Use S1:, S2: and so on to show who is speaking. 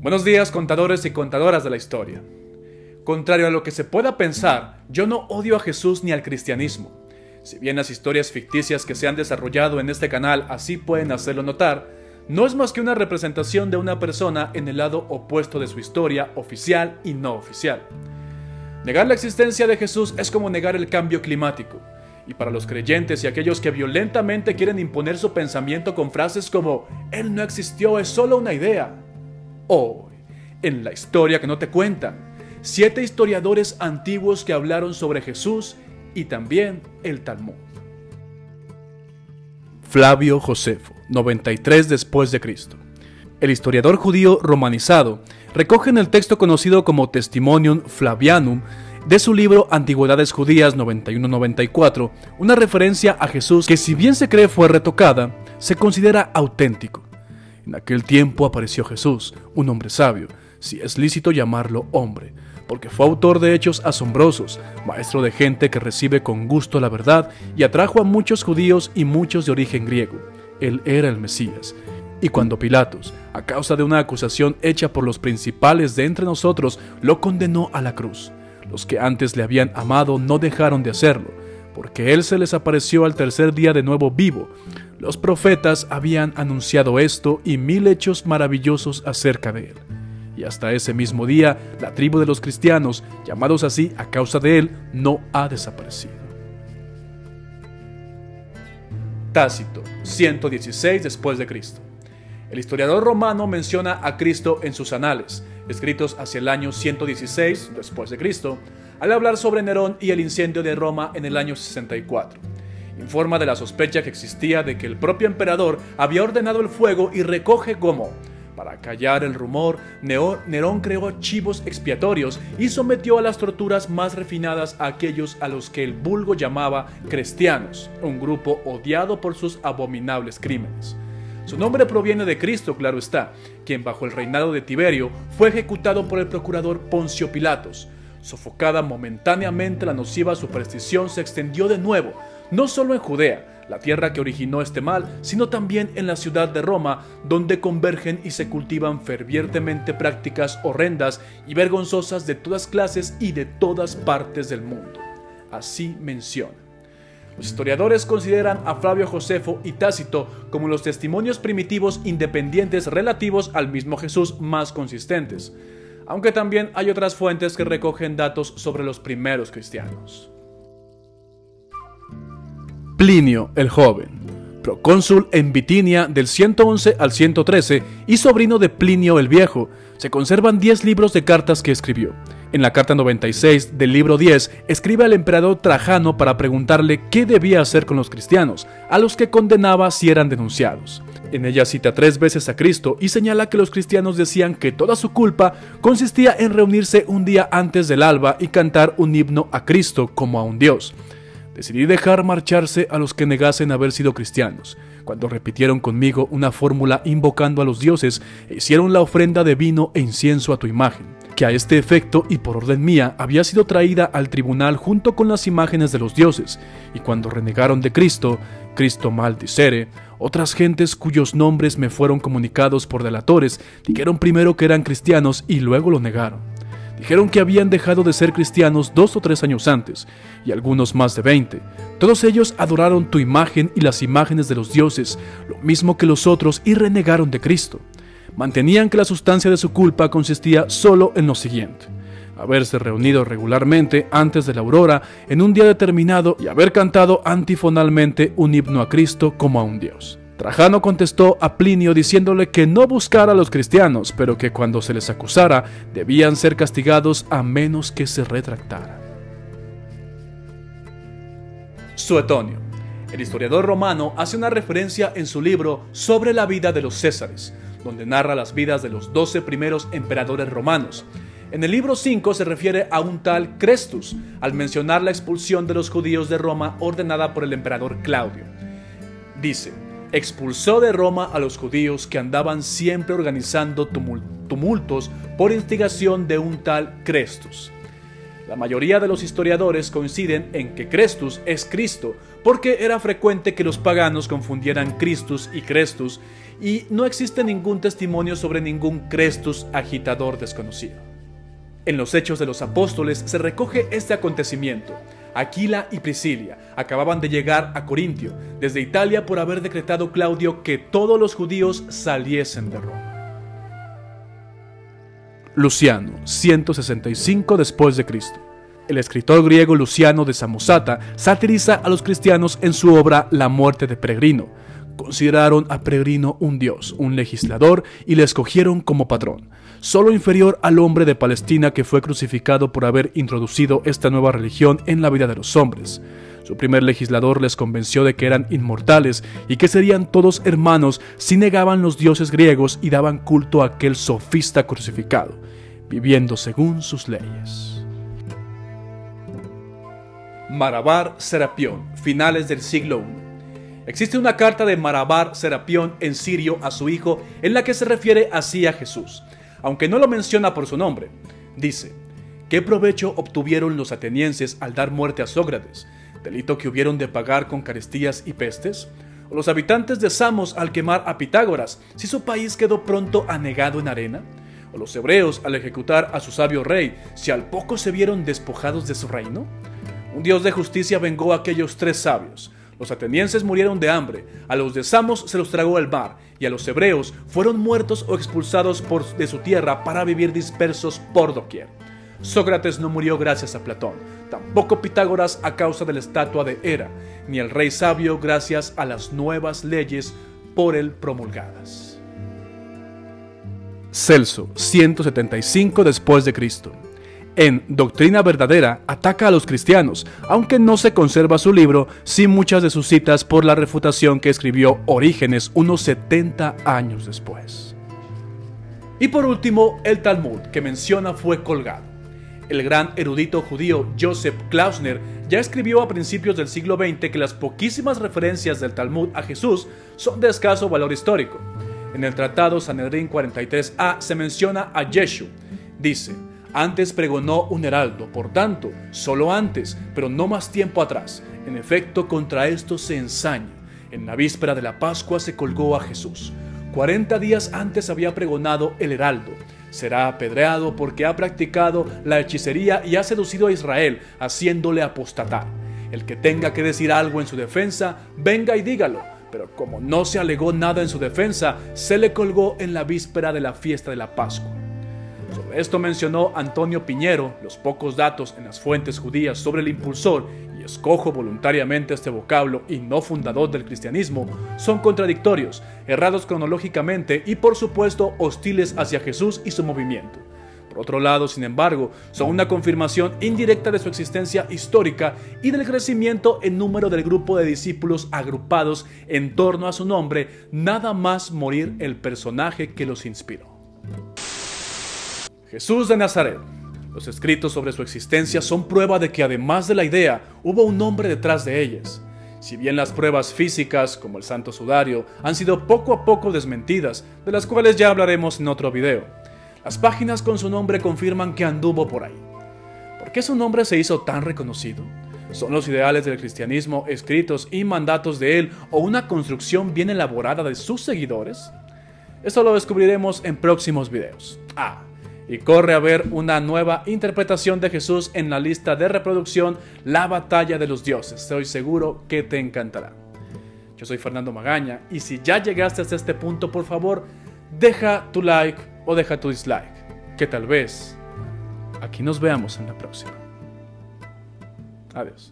S1: Buenos días, contadores y contadoras de la historia. Contrario a lo que se pueda pensar, yo no odio a Jesús ni al cristianismo. Si bien las historias ficticias que se han desarrollado en este canal así pueden hacerlo notar, no es más que una representación de una persona en el lado opuesto de su historia, oficial y no oficial. Negar la existencia de Jesús es como negar el cambio climático. Y para los creyentes y aquellos que violentamente quieren imponer su pensamiento con frases como «Él no existió, es solo una idea». Hoy, en la historia que no te cuentan, 7 historiadores antiguos que hablaron sobre Jesús y también el Talmud. Flavio Josefo, 93 después de Cristo. El historiador judío romanizado recoge en el texto conocido como Testimonium Flavianum de su libro Antigüedades Judías 91-94 una referencia a Jesús que, si bien se cree fue retocada, se considera auténtico. En aquel tiempo apareció Jesús, un hombre sabio, si es lícito llamarlo hombre, porque fue autor de hechos asombrosos, maestro de gente que recibe con gusto la verdad y atrajo a muchos judíos y muchos de origen griego. Él era el Mesías. Y cuando Pilatos, a causa de una acusación hecha por los principales de entre nosotros, lo condenó a la cruz, los que antes le habían amado no dejaron de hacerlo, porque él se les apareció al tercer día de nuevo vivo. Los profetas habían anunciado esto y 1000 hechos maravillosos acerca de él. Y hasta ese mismo día, la tribu de los cristianos, llamados así a causa de él, no ha desaparecido. Tácito, 116 después de Cristo. El historiador romano menciona a Cristo en sus anales, escritos hacia el año 116 después de Cristo, al hablar sobre Nerón y el incendio de Roma en el año 64. Informa de la sospecha que existía de que el propio emperador había ordenado el fuego y recoge cómo, para callar el rumor, Nerón creó chivos expiatorios y sometió a las torturas más refinadas a aquellos a los que el vulgo llamaba cristianos, un grupo odiado por sus abominables crímenes. Su nombre proviene de Cristo, claro está, quien bajo el reinado de Tiberio fue ejecutado por el procurador Poncio Pilatos. Sofocada momentáneamente, la nociva superstición se extendió de nuevo, no solo en Judea, la tierra que originó este mal, sino también en la ciudad de Roma, donde convergen y se cultivan fervientemente prácticas horrendas y vergonzosas de todas clases y de todas partes del mundo. Así menciona. Los historiadores consideran a Flavio Josefo y Tácito como los testimonios primitivos independientes relativos al mismo Jesús más consistentes, aunque también hay otras fuentes que recogen datos sobre los primeros cristianos. Plinio el Joven, procónsul en Bitinia del 111 al 113 y sobrino de Plinio el Viejo, se conservan 10 libros de cartas que escribió. En la carta 96 del libro 10, escribe al emperador Trajano para preguntarle qué debía hacer con los cristianos, a los que condenaba si eran denunciados. En ella cita 3 veces a Cristo y señala que los cristianos decían que toda su culpa consistía en reunirse un día antes del alba y cantar un himno a Cristo como a un Dios. Decidí dejar marcharse a los que negasen haber sido cristianos, cuando repitieron conmigo una fórmula invocando a los dioses e hicieron la ofrenda de vino e incienso a tu imagen, que a este efecto y por orden mía había sido traída al tribunal junto con las imágenes de los dioses, y cuando renegaron de Cristo, Cristo maldicere, otras gentes cuyos nombres me fueron comunicados por delatores, dijeron primero que eran cristianos y luego lo negaron. Dijeron que habían dejado de ser cristianos 2 o 3 años antes, y algunos más de 20. Todos ellos adoraron tu imagen y las imágenes de los dioses, lo mismo que los otros, y renegaron de Cristo. Mantenían que la sustancia de su culpa consistía solo en lo siguiente: haberse reunido regularmente antes de la aurora en un día determinado y haber cantado antifonalmente un himno a Cristo como a un Dios. Trajano contestó a Plinio diciéndole que no buscara a los cristianos, pero que cuando se les acusara debían ser castigados a menos que se retractaran. Suetonio. El historiador romano hace una referencia en su libro sobre la vida de los Césares, donde narra las vidas de los 12 primeros emperadores romanos. En el libro 5 se refiere a un tal Crestus, al mencionar la expulsión de los judíos de Roma ordenada por el emperador Claudio. Dice: expulsó de Roma a los judíos que andaban siempre organizando tumultos por instigación de un tal Crestus. La mayoría de los historiadores coinciden en que Crestus es Cristo, porque era frecuente que los paganos confundieran Christus y Crestus, y no existe ningún testimonio sobre ningún Crestus agitador desconocido. En los Hechos de los Apóstoles se recoge este acontecimiento. Aquila y Priscila acababan de llegar a Corintio desde Italia por haber decretado Claudio que todos los judíos saliesen de Roma. Luciano, 165 después de Cristo. El escritor griego Luciano de Samosata satiriza a los cristianos en su obra La muerte de Peregrino. Consideraron a Peregrino un dios, un legislador, y le escogieron como patrón, solo inferior al hombre de Palestina que fue crucificado por haber introducido esta nueva religión en la vida de los hombres. Su primer legislador les convenció de que eran inmortales y que serían todos hermanos si negaban los dioses griegos y daban culto a aquel sofista crucificado, viviendo según sus leyes. Marabar Serapión, finales del siglo I. Existe una carta de Marabar Serapión en sirio a su hijo en la que se refiere así a Jesús, aunque no lo menciona por su nombre. Dice: ¿qué provecho obtuvieron los atenienses al dar muerte a Sócrates? ¿Delito que hubieron de pagar con carestías y pestes? ¿O los habitantes de Samos al quemar a Pitágoras, si su país quedó pronto anegado en arena? ¿O los hebreos al ejecutar a su sabio rey, si al poco se vieron despojados de su reino? Un Dios de justicia vengó a aquellos tres sabios. Los atenienses murieron de hambre, a los de Samos se los tragó el mar, y a los hebreos fueron muertos o expulsados de su tierra para vivir dispersos por doquier. Sócrates no murió gracias a Platón, tampoco Pitágoras a causa de la estatua de Hera, ni el rey sabio gracias a las nuevas leyes por él promulgadas. Celso, 175 después de Cristo. En Doctrina Verdadera ataca a los cristianos, aunque no se conserva su libro, sí muchas de sus citas por la refutación que escribió Orígenes unos 70 años después. Y por último, el Talmud, que menciona fue colgado. El gran erudito judío Joseph Klausner ya escribió a principios del siglo XX que las poquísimas referencias del Talmud a Jesús son de escaso valor histórico. En el tratado Sanedrín 43a se menciona a Yeshu. Dice: antes pregonó un heraldo, por tanto, solo antes, pero no más tiempo atrás. En efecto, contra esto se ensaña. En la víspera de la Pascua se colgó a Jesús. 40 días antes había pregonado el heraldo: será apedreado porque ha practicado la hechicería y ha seducido a Israel, haciéndole apostatar. El que tenga que decir algo en su defensa, venga y dígalo. Pero como no se alegó nada en su defensa, se le colgó en la víspera de la fiesta de la Pascua. Sobre esto mencionó Antonio Piñero los pocos datos en las fuentes judías sobre el impulsor, y escojo voluntariamente este vocablo y no fundador del cristianismo, son contradictorios, errados cronológicamente y por supuesto hostiles hacia Jesús y su movimiento. Por otro lado, sin embargo, son una confirmación indirecta de su existencia histórica y del crecimiento en número del grupo de discípulos agrupados en torno a su nombre, nada más morir el personaje que los inspiró. Jesús de Nazaret. Los escritos sobre su existencia son prueba de que además de la idea, hubo un hombre detrás de ellas. Si bien las pruebas físicas, como el Santo Sudario, han sido poco a poco desmentidas, de las cuales ya hablaremos en otro video, las páginas con su nombre confirman que anduvo por ahí. ¿Por qué su nombre se hizo tan reconocido? ¿Son los ideales del cristianismo escritos y mandatos de él o una construcción bien elaborada de sus seguidores? Esto lo descubriremos en próximos videos. Y corre a ver una nueva interpretación de Jesús en la lista de reproducción La Batalla de los Dioses. Estoy seguro que te encantará. Yo soy Fernando Magaña y si ya llegaste hasta este punto, por favor, deja tu like o deja tu dislike, que tal vez aquí nos veamos en la próxima. Adiós.